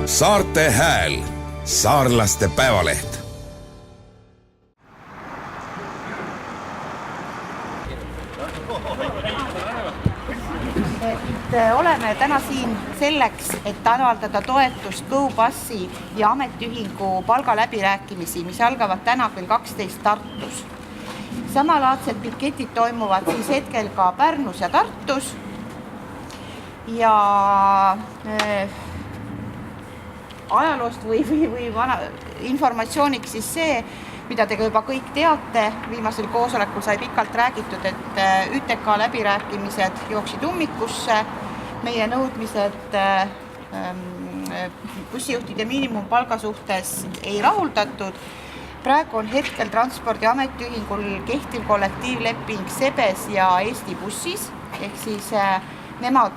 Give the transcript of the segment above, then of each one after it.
Saarte Hääl, saarlaste päevaleht. Oleme täna siin selleks, et avaldada toetust GoBussi ja ametiühingu palgaläbirääkimisi, mis algavad täna kell 12 Tartus. Samalaadsed piketid toimuvad siis hetkel ka Pärnus ja Tartus. Ja ajaloost või informatsiooniks siis see, mida te juba kõik teate, viimasel koosolekul sai pikalt räägitud, et ÜTK läbirääkimised jooksid ummikusse, meie nõudmised bussijuhtide miinimumpalga suhtes ei rahuldatud. Praegu on hetkel Transpordi Ametiühingul kehtiv kollektiivleping Sebes ja Eesti Bussis, ehk siis nemad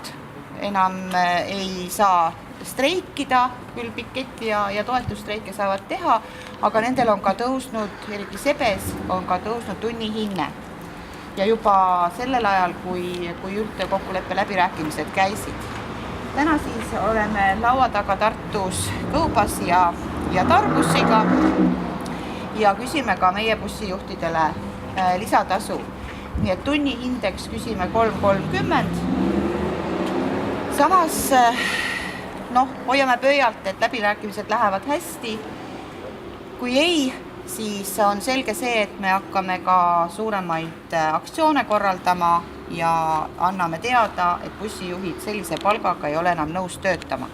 enam ei saa streikida, küll piketi ja toetusstreike saavad teha, aga nendel on ka tõusnud, eriti Sebes, on ka tõusnud tunnihinne. Ja juba sellel ajal, kui üldkokkuleppe läbirääkimised käisid. Täna siis oleme laua taga Tartus GoBussi ja Tarbussiga ja küsime ka meie bussijuhtidele lisatasu. Nii et tunnihindeks küsime 3.30. Samas hoiame pöialt, et läbirääkimised lähevad hästi. Kui ei, siis on selge see, et me hakkame ka suuremaid aktsioone korraldama ja anname teada, et bussijuhid sellise palgaga ei ole enam nõus töötama.